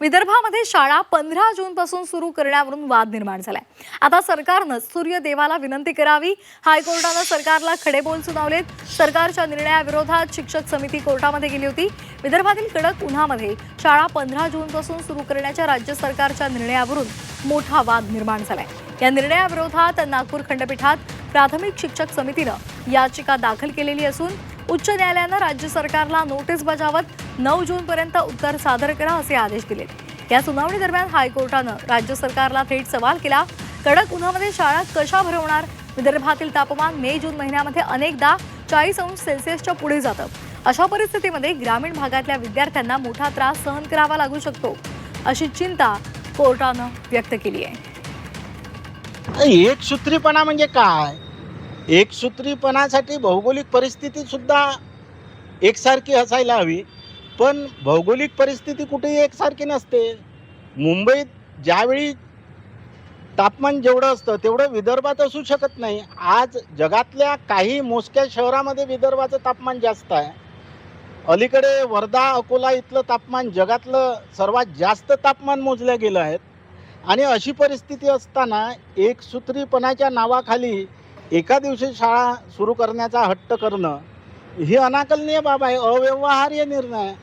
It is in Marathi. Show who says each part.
Speaker 1: विदर्भामध्ये शाळा 15 जून पासून सुरू करण्यावरून वाद निर्माण झालाय। आता सरकारनं सूर्यदेवाला विनंती करावी। हायकोर्टानं सरकारला खडेबोल सुनावलेत। सरकारच्या निर्णयाविरोधात शिक्षक समिती कोर्टामध्ये गेली होती। विदर्भातील कडक उन्हामध्ये शाळा 15 जून पासून सुरू करण्याच्या राज्य सरकारच्या निर्णयावरून मोठा वाद निर्माण झालाय। या निर्णयाविरोधात नागपूर खंडपीठात प्राथमिक शिक्षक समितीनं याचिका दाखल केलेली असून उच्च न्यायालयानं राज्य सरकारला नोटीस बजावत 9 जून पर्यंत उत्तर सादर करा असे आदेश दिले। या सुनावणी दरम्यान हायकोर्टानं राज्य सरकारला थेट सवाल केला। कडक उन्हामध्ये शाळा कशा भरवणार? विदर्भातील तापमान मे जून महिन्यामध्ये अनेकदा 40 अंश सेल्सिअसच्या पुढे जातं। अशा परिस्थितीमध्ये ग्रामीण भागातल्या विद्यार्थ्यांना मोठा त्रास सहन करावा लागू शकतो, अशी चिंता कोर्टानं व्यक्त केली आहे।
Speaker 2: एकसूत्रीपणा म्हणजे काय? एकसूत्रीपणासाठी भौगोलिक परिस्थिती सुद्धा एकसारखी असायला हवी, पण भौगोलिक परिस्थिती कुठेही एकसारखी नसते। मुंबईत ज्यावेळी तापमान जेवढं असतं तेवढं विदर्भात असू शकत नाही। आज जगातल्या काही मोजक्या शहरामध्ये विदर्भाचं तापमान जास्त आहे। अलीकडे वर्धा अकोला इथलं तापमान जगातलं सर्वात जास्त तापमान मोजलं गेलं आहे। आणि अशी परिस्थिती असताना एकसूत्रीपणाच्या नावाखाली एका दिवशी शाळा सुरू करण्याचा हट्ट करणं ही अनाकलनीय बाब आहे, अव्यवहार्य निर्णय आहे।